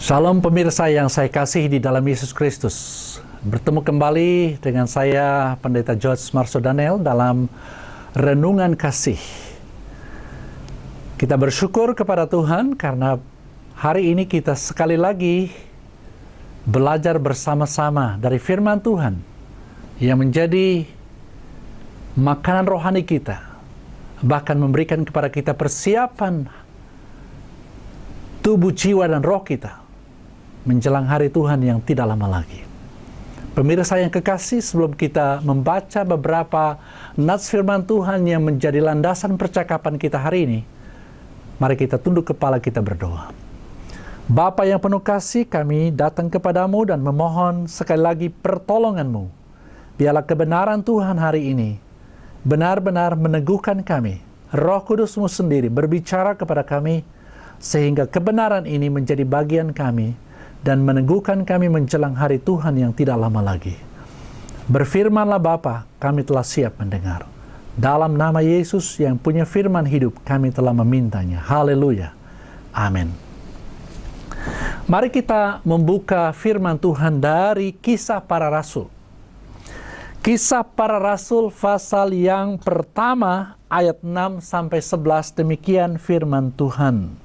Shalom pemirsa yang saya kasih di dalam Yesus Kristus. Bertemu kembali dengan saya Pendeta George Marso-Daniel dalam Renungan Kasih. Kita bersyukur kepada Tuhan karena hari ini kita sekali lagi belajar bersama-sama dari firman Tuhan yang menjadi makanan rohani kita, bahkan memberikan kepada kita persiapan tubuh, jiwa, dan roh kita menjelang hari Tuhan yang tidak lama lagi. Pemirsa yang kekasih, sebelum kita membaca beberapa nats firman Tuhan yang menjadi landasan percakapan kita hari ini, mari kita tunduk kepala kita berdoa. Bapa yang penuh kasih, kami datang kepadamu dan memohon sekali lagi pertolongan-Mu. Biarlah kebenaran Tuhan hari ini benar-benar meneguhkan kami. Roh Kudus-Mu sendiri berbicara kepada kami, sehingga kebenaran ini menjadi bagian kami dan meneguhkan kami menjelang hari Tuhan yang tidak lama lagi. Berfirmanlah Bapa, kami telah siap mendengar. Dalam nama Yesus yang punya firman hidup, kami telah memintanya. Haleluya. Amin. Mari kita membuka firman Tuhan dari Kisah Para Rasul. Kisah Para Rasul pasal yang pertama ayat 6-11, demikian firman Tuhan.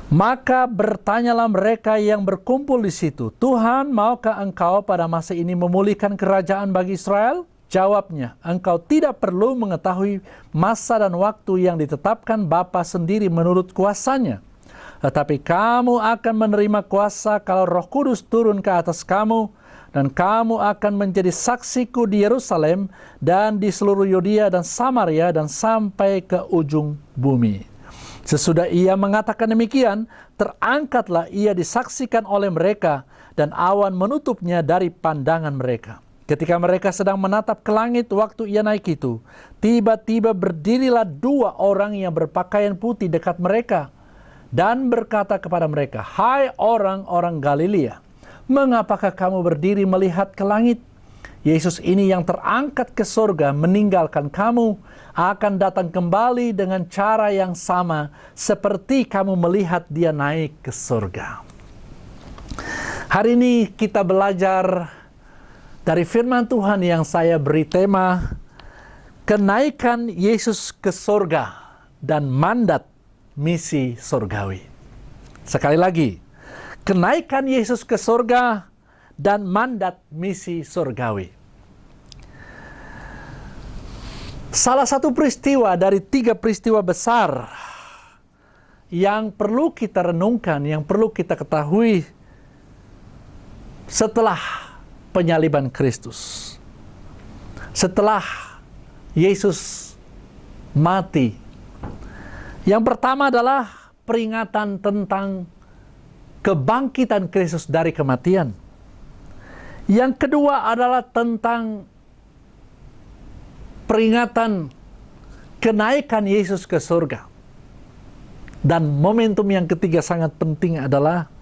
Maka bertanyalah mereka yang berkumpul di situ, Tuhan, maukah engkau pada masa ini memulihkan kerajaan bagi Israel? Jawabnya, engkau tidak perlu mengetahui masa dan waktu yang ditetapkan Bapa sendiri menurut kuasanya. Tetapi kamu akan menerima kuasa kalau Roh Kudus turun ke atas kamu, dan kamu akan menjadi saksiku di Yerusalem dan di seluruh Yudea dan Samaria dan sampai ke ujung bumi. Sesudah ia mengatakan demikian, terangkatlah ia disaksikan oleh mereka, dan awan menutupnya dari pandangan mereka. Ketika mereka sedang menatap ke langit waktu ia naik itu, tiba-tiba berdirilah dua orang yang berpakaian putih dekat mereka, dan berkata kepada mereka, Hai orang-orang Galilea, mengapakah kamu berdiri melihat ke langit? Yesus ini yang terangkat ke surga meninggalkan kamu, akan datang kembali dengan cara yang sama seperti kamu melihat dia naik ke surga. Hari ini kita belajar dari firman Tuhan yang saya beri tema kenaikan Yesus ke surga dan mandat misi surgawi. Sekali lagi, kenaikan Yesus ke surga dan mandat misi surgawi. Salah satu peristiwa dari 3 peristiwa besar yang perlu kita renungkan, yang perlu kita ketahui setelah penyaliban Kristus. Setelah Yesus mati. Yang pertama adalah peringatan tentang kebangkitan Kristus dari kematian. Yang kedua adalah tentang peringatan kenaikan Yesus ke surga. Dan momentum yang ketiga sangat penting adalah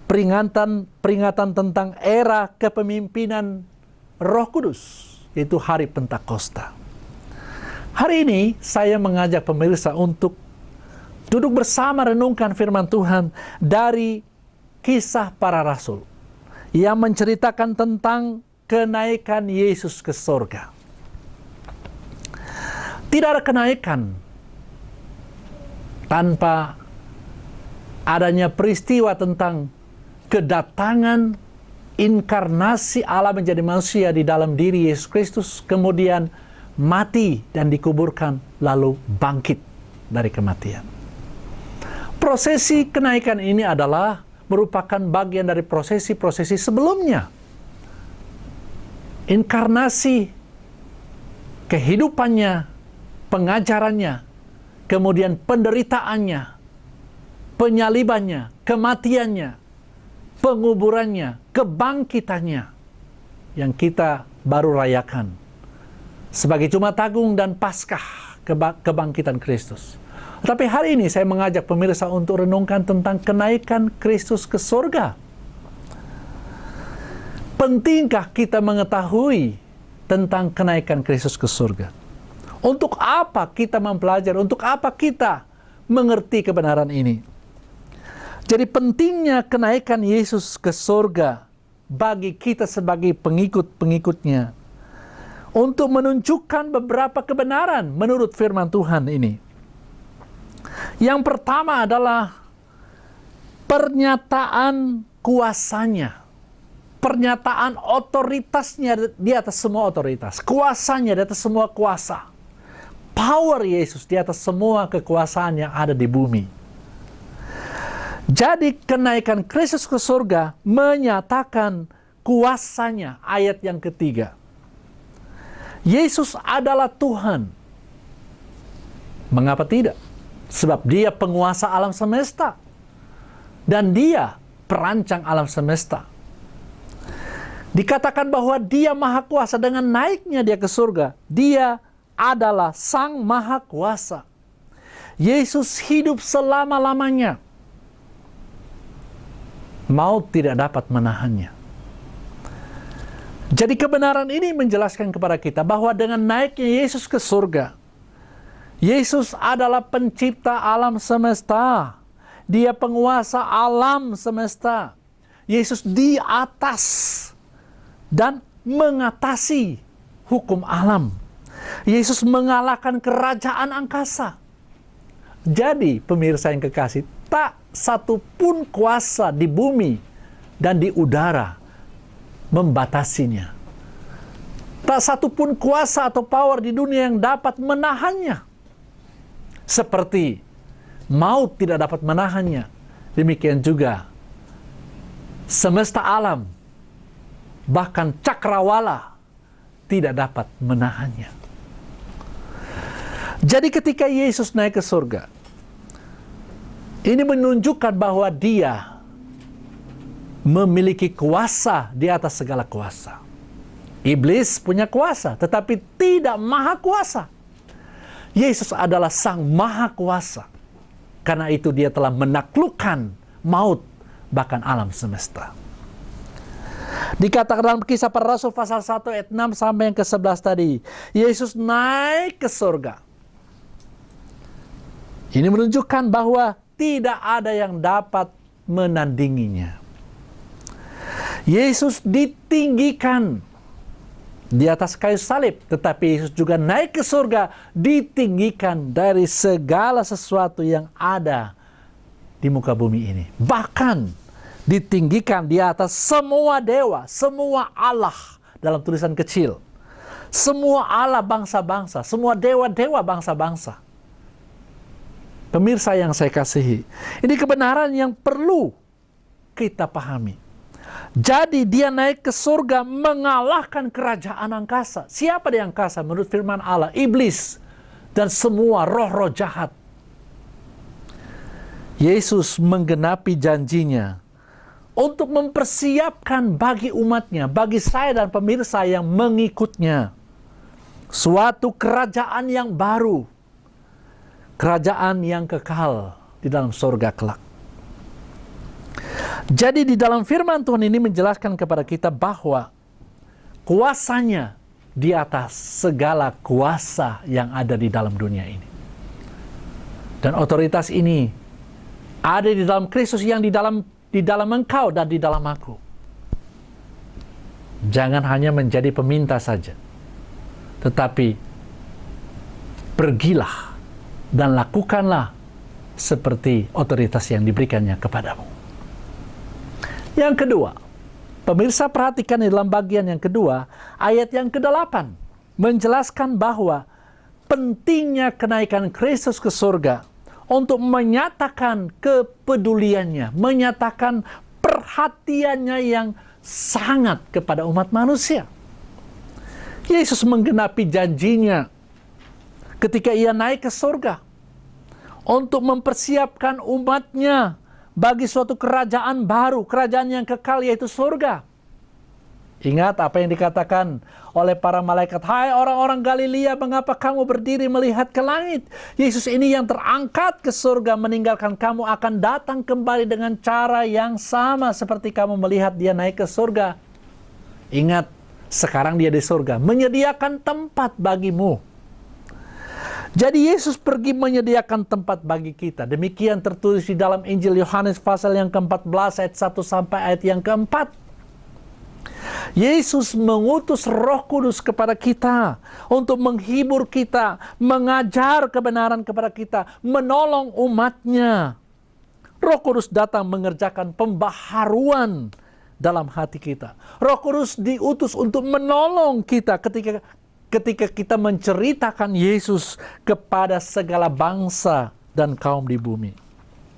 peringatan tentang era kepemimpinan Roh Kudus, yaitu hari Pentakosta. Hari ini saya mengajak pemirsa untuk duduk bersama renungkan firman Tuhan dari Kisah Para Rasul yang menceritakan tentang kenaikan Yesus ke surga. Tidak ada kenaikan tanpa adanya peristiwa tentang kedatangan inkarnasi Allah menjadi manusia di dalam diri Yesus Kristus, kemudian mati dan dikuburkan, lalu bangkit dari kematian. Prosesi kenaikan ini adalah merupakan bagian dari prosesi-prosesi sebelumnya. Inkarnasi, kehidupannya, pengajarannya, kemudian penderitaannya, penyalibannya, kematiannya, penguburannya, kebangkitannya yang kita baru rayakan sebagai Jumat Agung dan Paskah kebangkitan Kristus. Tapi hari ini saya mengajak pemirsa untuk renungkan tentang kenaikan Kristus ke surga. Pentingkah kita mengetahui tentang kenaikan Kristus ke surga? Untuk apa kita mempelajari? Untuk apa kita mengerti kebenaran ini? Jadi pentingnya kenaikan Yesus ke surga bagi kita sebagai pengikut-pengikutnya untuk menunjukkan beberapa kebenaran menurut firman Tuhan ini. Yang pertama adalah pernyataan kuasanya, pernyataan otoritasnya di atas semua otoritas, kuasanya di atas semua kuasa, power Yesus di atas semua kekuasaan yang ada di bumi. Jadi kenaikan Kristus ke surga menyatakan kuasanya. Ayat yang ketiga, Yesus adalah Tuhan. Mengapa tidak? Sebab dia penguasa alam semesta. Dan dia perancang alam semesta. Dikatakan bahwa dia maha kuasa. Dengan naiknya dia ke surga, dia adalah Sang Maha Kuasa. Yesus hidup selama-lamanya. Maut tidak dapat menahannya. Jadi kebenaran ini menjelaskan kepada kita bahwa dengan naiknya Yesus ke surga, Yesus adalah pencipta alam semesta. Dia penguasa alam semesta. Yesus di atas dan mengatasi hukum alam. Yesus mengalahkan kerajaan angkasa. Jadi pemirsa yang kekasih, tak satu pun kuasa di bumi dan di udara membatasinya. Tak satu pun kuasa atau power di dunia yang dapat menahannya. Seperti maut tidak dapat menahannya, demikian juga semesta alam, bahkan cakrawala tidak dapat menahannya. Jadi ketika Yesus naik ke surga, ini menunjukkan bahwa dia memiliki kuasa di atas segala kuasa. Iblis punya kuasa, tetapi tidak maha kuasa. Yesus adalah Sang Maha Kuasa. Karena itu dia telah menaklukkan maut, bahkan alam semesta. Dikatakan dalam Kisah Para Rasul pasal 1 ayat 6 sampai yang ke-11 tadi, Yesus naik ke surga. Ini menunjukkan bahwa tidak ada yang dapat menandinginya. Yesus ditinggikan di atas kayu salib, tetapi Yesus juga naik ke surga, ditinggikan dari segala sesuatu yang ada di muka bumi ini. Bahkan ditinggikan di atas semua dewa, semua Allah dalam tulisan kecil. Semua Allah bangsa-bangsa, semua dewa-dewa bangsa-bangsa. Pemirsa yang saya kasihi, ini kebenaran yang perlu kita pahami. Jadi dia naik ke surga mengalahkan kerajaan angkasa. Siapa di angkasa menurut firman Allah? Iblis dan semua roh-roh jahat. Yesus menggenapi janjinya untuk mempersiapkan bagi umatnya, bagi saya dan pemirsa yang mengikutnya, suatu kerajaan yang baru. Kerajaan yang kekal di dalam surga kelak. Jadi di dalam firman Tuhan ini menjelaskan kepada kita bahwa kuasanya di atas segala kuasa yang ada di dalam dunia ini. Dan otoritas ini ada di dalam Kristus yang di dalam engkau dan di dalam aku. Jangan hanya menjadi peminta saja, tetapi pergilah dan lakukanlah seperti otoritas yang diberikannya kepadamu. Yang kedua, pemirsa perhatikan di dalam bagian yang kedua, ayat yang ke-8, menjelaskan bahwa pentingnya kenaikan Kristus ke surga untuk menyatakan kepeduliannya, menyatakan perhatiannya yang sangat kepada umat manusia. Yesus menggenapi janjinya ketika ia naik ke surga untuk mempersiapkan umatnya bagi suatu kerajaan baru, kerajaan yang kekal, yaitu surga. Ingat apa yang dikatakan oleh para malaikat, "Hai orang-orang Galilea, mengapa kamu berdiri melihat ke langit? Yesus ini yang terangkat ke surga meninggalkan kamu akan datang kembali dengan cara yang sama seperti kamu melihat dia naik ke surga." Ingat, sekarang dia di surga, menyediakan tempat bagimu. Jadi Yesus pergi menyediakan tempat bagi kita. Demikian tertulis di dalam Injil Yohanes pasal yang ke-14 ayat 1 sampai ayat yang ke-4. Yesus mengutus Roh Kudus kepada kita untuk menghibur kita, mengajar kebenaran kepada kita, menolong umatnya. Roh Kudus datang mengerjakan pembaharuan dalam hati kita. Roh Kudus diutus untuk menolong kita ketika kita menceritakan Yesus kepada segala bangsa dan kaum di bumi.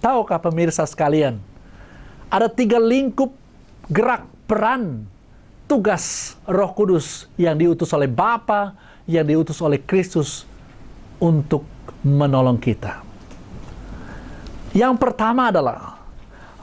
Tahukah pemirsa sekalian, ada 3 lingkup gerak peran tugas Roh Kudus yang diutus oleh Bapa, yang diutus oleh Kristus untuk menolong kita. Yang pertama adalah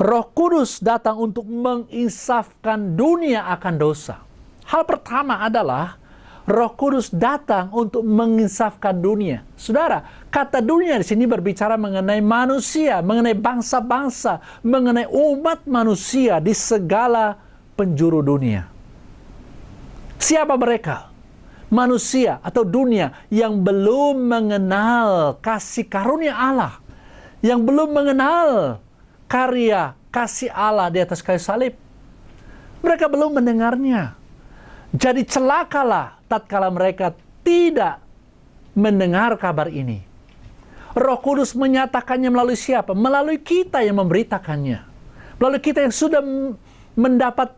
Roh Kudus datang untuk menginsafkan dunia akan dosa. Hal pertama adalah Roh Kudus datang untuk menginsafkan dunia. Saudara, kata dunia di sini berbicara mengenai manusia, mengenai bangsa-bangsa, mengenai umat manusia di segala penjuru dunia. Siapa mereka? Manusia atau dunia yang belum mengenal kasih karunia Allah, yang belum mengenal karya kasih Allah di atas kayu salib. Mereka belum mendengarnya. Jadi celakalah tatkala mereka tidak mendengar kabar ini. Roh Kudus menyatakannya melalui siapa? Melalui kita yang memberitakannya. Melalui kita yang sudah mendapat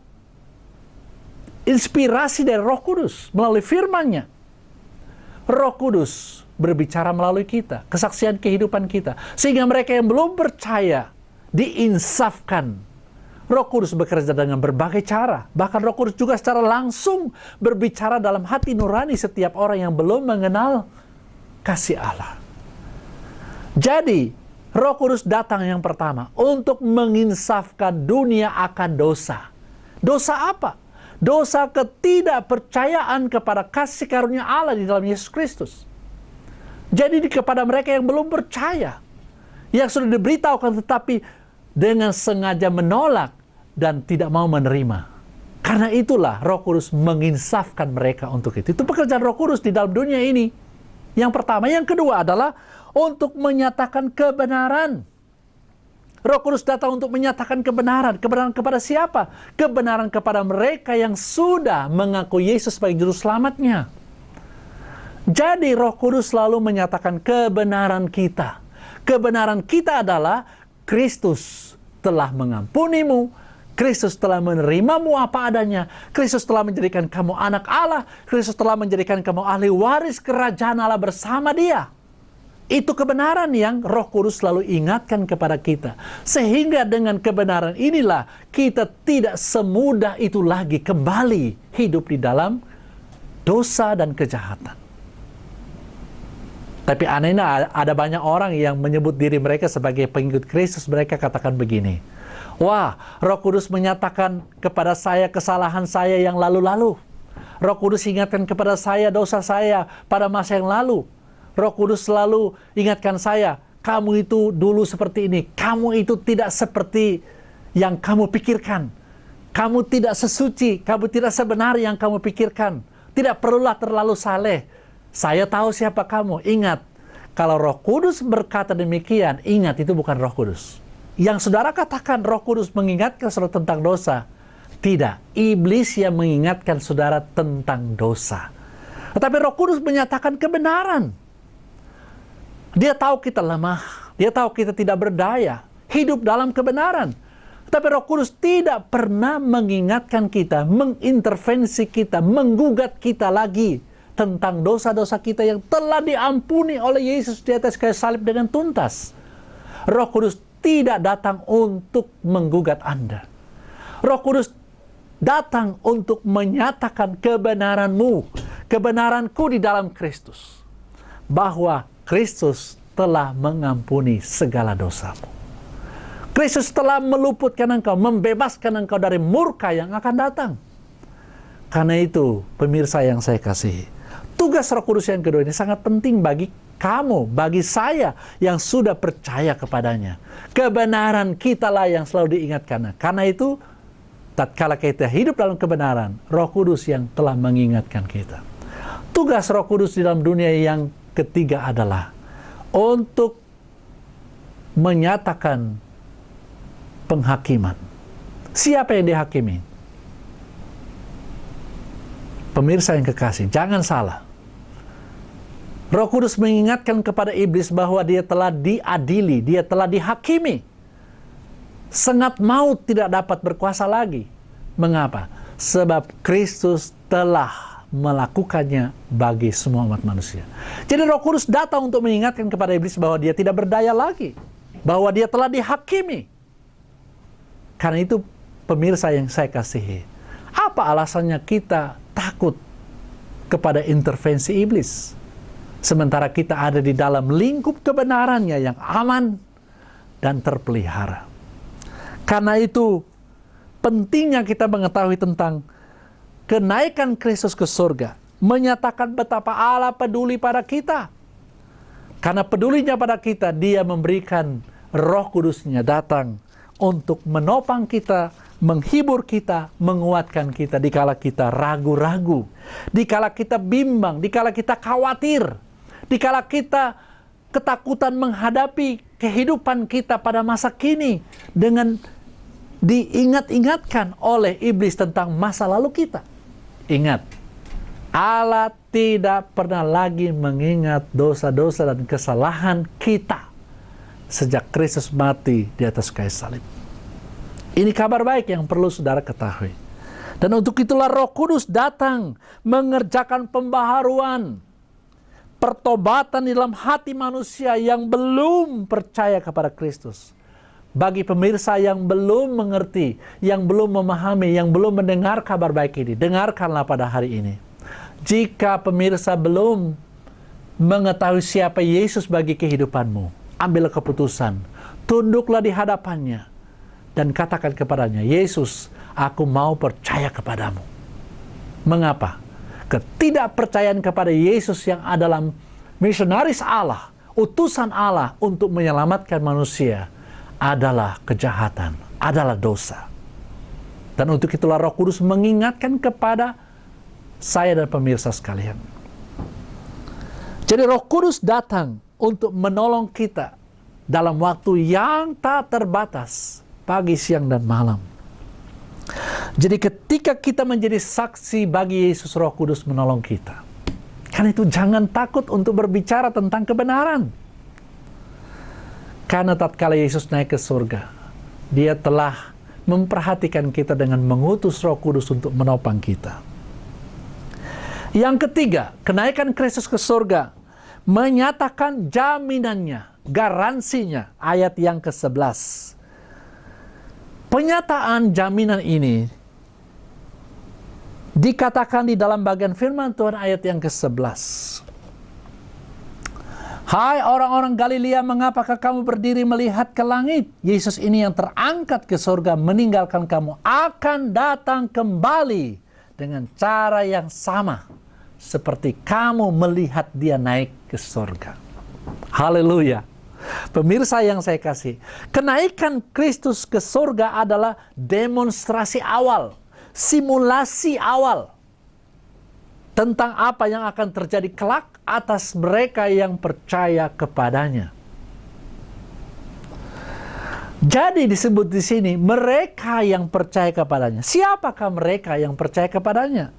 inspirasi dari Roh Kudus melalui firman-Nya. Roh Kudus berbicara melalui kita, kesaksian kehidupan kita. Sehingga mereka yang belum percaya diinsafkan. Roh Kudus bekerja dengan berbagai cara. Bahkan Roh Kudus juga secara langsung berbicara dalam hati nurani setiap orang yang belum mengenal kasih Allah. Jadi, Roh Kudus datang yang pertama untuk menginsafkan dunia akan dosa. Dosa apa? Dosa ketidakpercayaan kepada kasih karunia Allah di dalam Yesus Kristus. Jadi kepada mereka yang belum percaya, yang sudah diberitahukan tetapi dengan sengaja menolak dan tidak mau menerima. Karena itulah Roh Kudus menginsafkan mereka untuk itu. Itu pekerjaan Roh Kudus di dalam dunia ini. Yang pertama. Yang kedua adalah untuk menyatakan kebenaran. Roh Kudus datang untuk menyatakan kebenaran. Kebenaran kepada siapa? Kebenaran kepada mereka yang sudah mengaku Yesus sebagai juru selamatnya. Jadi Roh Kudus selalu menyatakan kebenaran kita. Kebenaran kita adalah Kristus telah mengampunimu, Kristus telah menerimamu apa adanya, Kristus telah menjadikan kamu anak Allah, Kristus telah menjadikan kamu ahli waris kerajaan Allah bersama Dia. Itu kebenaran yang Roh Kudus selalu ingatkan kepada kita. Sehingga dengan kebenaran inilah kita tidak semudah itu lagi kembali hidup di dalam dosa dan kejahatan. Tapi anehnya ada banyak orang yang menyebut diri mereka sebagai pengikut Kristus. Mereka katakan begini, wah, Roh Kudus menyatakan kepada saya kesalahan saya yang lalu-lalu. Roh Kudus ingatkan kepada saya dosa saya pada masa yang lalu. Roh Kudus selalu ingatkan saya, kamu itu dulu seperti ini. Kamu itu tidak seperti yang kamu pikirkan. Kamu tidak sesuci, kamu tidak sebenar yang kamu pikirkan. Tidak perlulah terlalu saleh. Saya tahu siapa kamu. Ingat, kalau Roh Kudus berkata demikian, ingat itu bukan Roh Kudus. Yang saudara katakan Roh Kudus mengingatkan saudara tentang dosa. Tidak, iblis yang mengingatkan saudara tentang dosa. Tetapi Roh Kudus menyatakan kebenaran. Dia tahu kita lemah, dia tahu kita tidak berdaya, hidup dalam kebenaran. Tetapi Roh Kudus tidak pernah mengingatkan kita, mengintervensi kita, menggugat kita lagi tentang dosa-dosa kita yang telah diampuni oleh Yesus di atas kayu salib dengan tuntas. Roh Kudus tidak datang untuk menggugat Anda. Roh Kudus datang untuk menyatakan kebenaranmu, kebenaranku di dalam Kristus. Bahwa Kristus telah mengampuni segala dosamu. Kristus telah meluputkan engkau, membebaskan engkau dari murka yang akan datang. Karena itu, pemirsa yang saya kasihi, tugas Roh Kudus yang kedua ini sangat penting bagi kamu, bagi saya yang sudah percaya kepadanya. Kebenaran kitalah yang selalu diingatkan. Karena itu, tatkala kita hidup dalam kebenaran, Roh Kudus yang telah mengingatkan kita. Tugas Roh Kudus di dalam dunia yang ketiga adalah untuk menyatakan penghakiman. Siapa yang dihakimi? Pemirsa yang kekasih, jangan salah. Roh Kudus mengingatkan kepada iblis bahwa dia telah diadili, dia telah dihakimi. Sengat maut tidak dapat berkuasa lagi. Mengapa? Sebab Kristus telah melakukannya bagi semua umat manusia. Jadi Roh Kudus datang untuk mengingatkan kepada iblis bahwa dia tidak berdaya lagi, bahwa dia telah dihakimi. Karena itu, pemirsa yang saya kasihi, apa alasannya kita takut kepada intervensi iblis? Sementara kita ada di dalam lingkup kebenarannya yang aman dan terpelihara. Karena itu, pentingnya kita mengetahui tentang kenaikan Kristus ke surga, menyatakan betapa Allah peduli pada kita. Karena pedulinya pada kita, dia memberikan Roh Kudusnya datang untuk menopang kita, menghibur kita, menguatkan kita dikala kita ragu-ragu, dikala kita bimbang, dikala kita khawatir, dikala kita ketakutan menghadapi kehidupan kita pada masa kini dengan diingat-ingatkan oleh iblis tentang masa lalu kita. Ingat, Allah tidak pernah lagi mengingat dosa-dosa dan kesalahan kita sejak Kristus mati di atas kayu salib. Ini kabar baik yang perlu saudara ketahui. Dan untuk itulah Roh Kudus datang mengerjakan pembaharuan, pertobatan di dalam hati manusia yang belum percaya kepada Kristus. Bagi pemirsa yang belum mengerti, yang belum memahami, yang belum mendengar kabar baik ini, dengarkanlah pada hari ini. Jika pemirsa belum mengetahui siapa Yesus bagi kehidupanmu, ambil keputusan, tunduklah di hadapannya, dan katakan kepadanya, Yesus, aku mau percaya kepadamu. Mengapa? Ketidakpercayaan kepada Yesus yang adalah misionaris Allah, utusan Allah untuk menyelamatkan manusia, adalah kejahatan, adalah dosa. Dan untuk itulah Roh Kudus mengingatkan kepada saya dan pemirsa sekalian. Jadi Roh Kudus datang untuk menolong kita dalam waktu yang tak terbatas, pagi, siang, dan malam. Jadi ketika kita menjadi saksi bagi Yesus, Roh Kudus menolong kita. Karena itu jangan takut untuk berbicara tentang kebenaran. Karena tatkala Yesus naik ke surga, dia telah memperhatikan kita dengan mengutus Roh Kudus untuk menopang kita. Yang ketiga, kenaikan Kristus ke surga menyatakan jaminannya, garansinya, ayat yang ke-11. Penyataan jaminan ini dikatakan di dalam bagian firman Tuhan ayat yang ke-11. Hai orang-orang Galilea, mengapakah kamu berdiri melihat ke langit? Yesus ini yang terangkat ke surga meninggalkan kamu akan datang kembali dengan cara yang sama seperti kamu melihat dia naik ke surga. Haleluya. Pemirsa yang saya kasih, kenaikan Kristus ke surga adalah demonstrasi awal, simulasi awal tentang apa yang akan terjadi kelak atas mereka yang percaya kepadanya. Jadi disebut di sini mereka yang percaya kepadanya. Siapakah mereka yang percaya kepadanya?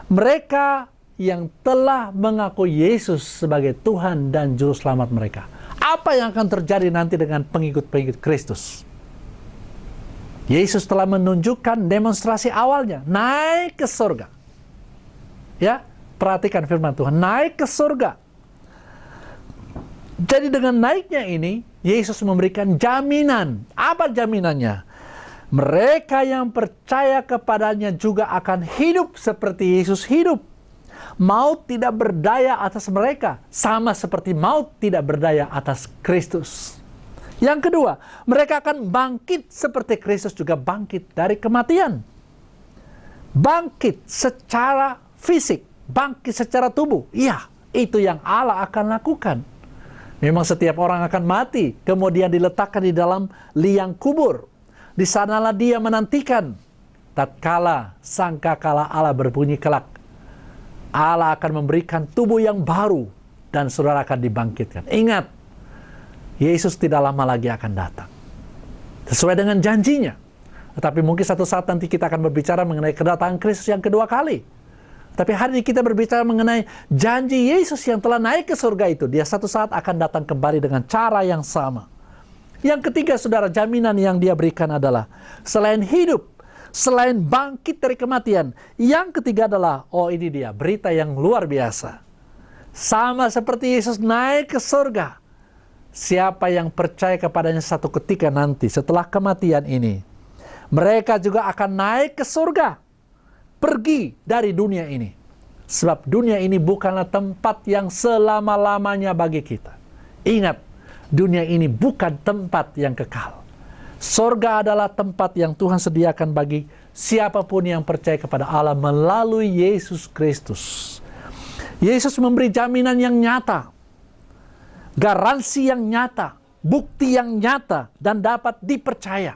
Mereka yang telah mengaku Yesus sebagai Tuhan dan Juru Selamat mereka. Apa yang akan terjadi nanti dengan pengikut-pengikut Kristus? Yesus telah menunjukkan demonstrasi awalnya, naik ke surga. Ya, perhatikan firman Tuhan, naik ke surga. Jadi dengan naiknya ini, Yesus memberikan jaminan. Apa jaminannya? Mereka yang percaya kepadanya juga akan hidup seperti Yesus hidup. Maut tidak berdaya atas mereka, sama seperti maut tidak berdaya atas Kristus. Yang kedua, mereka akan bangkit seperti Kristus juga bangkit dari kematian. Bangkit secara fisik, bangkit secara tubuh. Iya, itu yang Allah akan lakukan. Memang setiap orang akan mati, kemudian diletakkan di dalam liang kubur. Di sanalah dia menantikan tatkala sangkakala Allah berbunyi kelak. Allah akan memberikan tubuh yang baru, dan saudara akan dibangkitkan. Ingat, Yesus tidak lama lagi akan datang. Sesuai dengan janjinya. Tetapi mungkin satu saat nanti kita akan berbicara mengenai kedatangan Kristus yang kedua kali. Tapi hari ini kita berbicara mengenai janji Yesus yang telah naik ke surga itu. Dia satu saat akan datang kembali dengan cara yang sama. Yang ketiga, saudara, jaminan yang dia berikan adalah selain hidup, selain bangkit dari kematian, yang ketiga adalah, oh ini dia, berita yang luar biasa. Sama seperti Yesus naik ke surga. Siapa yang percaya kepadanya satu ketika nanti setelah kematian ini, mereka juga akan naik ke surga. Pergi dari dunia ini. Sebab dunia ini bukanlah tempat yang selama-lamanya bagi kita. Ingat, dunia ini bukan tempat yang kekal. Surga adalah tempat yang Tuhan sediakan bagi siapapun yang percaya kepada Allah melalui Yesus Kristus. Yesus memberi jaminan yang nyata, garansi yang nyata, bukti yang nyata, dan dapat dipercaya.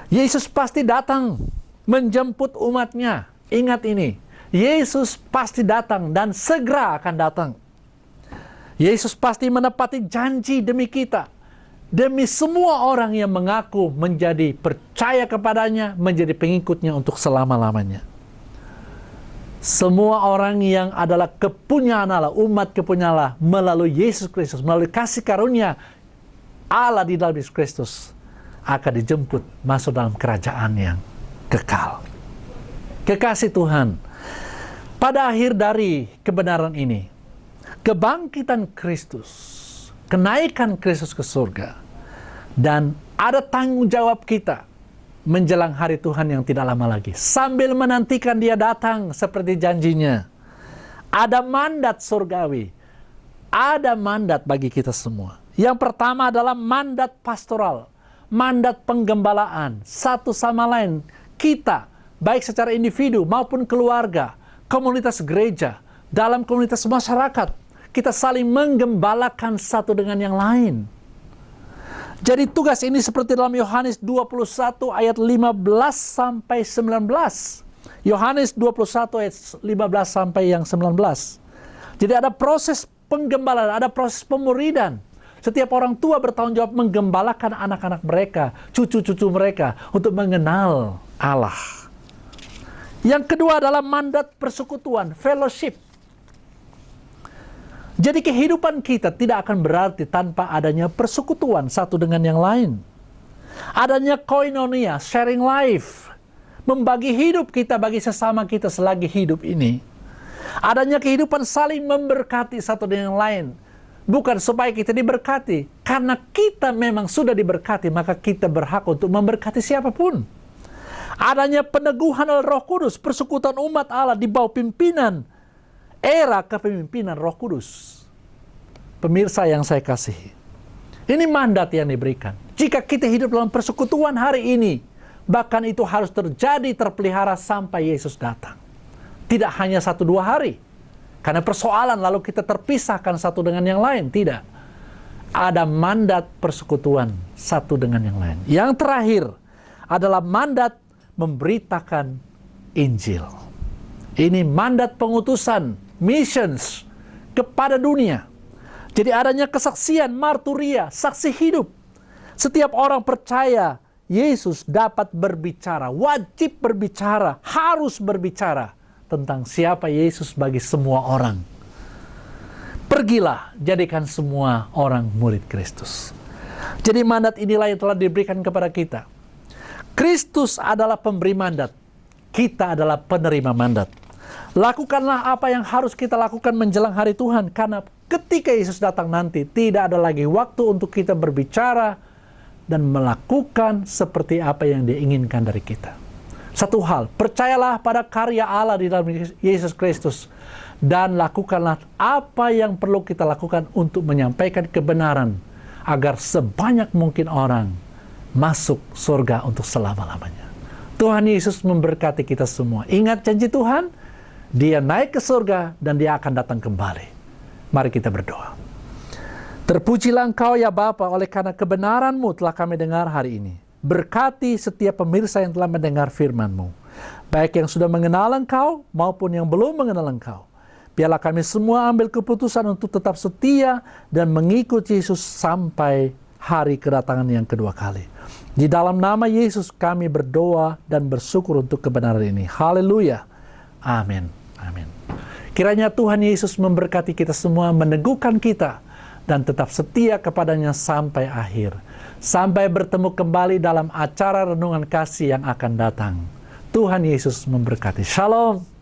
Yesus pasti datang menjemput umatnya. Ingat ini, Yesus pasti datang dan segera akan datang. Yesus pasti menepati janji demi kita, demi semua orang yang mengaku menjadi percaya kepadanya, menjadi pengikutnya untuk selama-lamanya. Semua orang yang adalah kepunyaan Allah, umat kepunyaan Allah, melalui Yesus Kristus, melalui kasih karunia Allah di dalam Yesus Kristus, akan dijemput masuk dalam kerajaan yang kekal. Kekasih Tuhan, pada akhir dari kebenaran ini, kebangkitan Kristus, kenaikan Kristus ke surga, dan ada tanggung jawab kita menjelang hari Tuhan yang tidak lama lagi. Sambil menantikan dia datang seperti janjinya, ada mandat surgawi, ada mandat bagi kita semua. Yang pertama adalah mandat pastoral, mandat penggembalaan, satu sama lain. Kita, baik secara individu maupun keluarga, komunitas gereja, dalam komunitas masyarakat, kita saling menggembalakan satu dengan yang lain. Jadi tugas ini seperti dalam Yohanes 21 ayat 15 sampai 19. Yohanes 21 ayat 15 sampai yang 19. Jadi ada proses penggembalaan, ada proses pemuridan. Setiap orang tua bertanggung jawab menggembalakan anak-anak mereka, cucu-cucu mereka untuk mengenal Allah. Yang kedua adalah mandat persekutuan, fellowship. Jadi kehidupan kita tidak akan berarti tanpa adanya persekutuan satu dengan yang lain. Adanya koinonia, sharing life, membagi hidup kita bagi sesama kita selagi hidup ini. Adanya kehidupan saling memberkati satu dengan yang lain. Bukan supaya kita diberkati, karena kita memang sudah diberkati, maka kita berhak untuk memberkati siapapun. Adanya peneguhan oleh Roh Kudus, persekutuan umat Allah di bawah pimpinan era kepemimpinan Roh Kudus. Pemirsa yang saya kasihi, ini mandat yang diberikan. Jika kita hidup dalam persekutuan hari ini, bahkan itu harus terjadi, terpelihara sampai Yesus datang. Tidak hanya 1-2 hari. Karena persoalan lalu kita terpisahkan satu dengan yang lain. Tidak. Ada mandat persekutuan satu dengan yang lain. Yang terakhir adalah mandat memberitakan Injil. Ini mandat pengutusan, missions kepada dunia. Jadi adanya kesaksian, marturia, saksi hidup. Setiap orang percaya Yesus dapat berbicara, wajib berbicara, harus berbicara tentang siapa Yesus bagi semua orang. Pergilah, jadikan semua orang murid Kristus. Jadi mandat inilah yang telah diberikan kepada kita. Kristus adalah pemberi mandat. Kita adalah penerima mandat. Lakukanlah apa yang harus kita lakukan menjelang hari Tuhan. Karena ketika Yesus datang nanti, tidak ada lagi waktu untuk kita berbicara dan melakukan seperti apa yang Dia inginkan dari kita. Satu hal, percayalah pada karya Allah di dalam Yesus Kristus. Dan lakukanlah apa yang perlu kita lakukan untuk menyampaikan kebenaran. Agar sebanyak mungkin orang masuk surga untuk selama-lamanya. Tuhan Yesus memberkati kita semua. Ingat janji Tuhan, Dia naik ke surga dan Dia akan datang kembali. Mari kita berdoa. Terpujilah Engkau ya Bapa, oleh karena kebenaran-Mu telah kami dengar hari ini. Berkati setiap pemirsa yang telah mendengar firman-Mu. Baik yang sudah mengenal Engkau maupun yang belum mengenal Engkau. Biarlah kami semua ambil keputusan untuk tetap setia dan mengikuti Yesus sampai hari kedatangan yang kedua kali. Di dalam nama Yesus kami berdoa dan bersyukur untuk kebenaran ini. Haleluya. Amin. Amin. Kiranya Tuhan Yesus memberkati kita semua, meneguhkan kita, dan tetap setia kepadanya sampai akhir. Sampai bertemu kembali dalam acara renungan kasih yang akan datang. Tuhan Yesus memberkati. Shalom.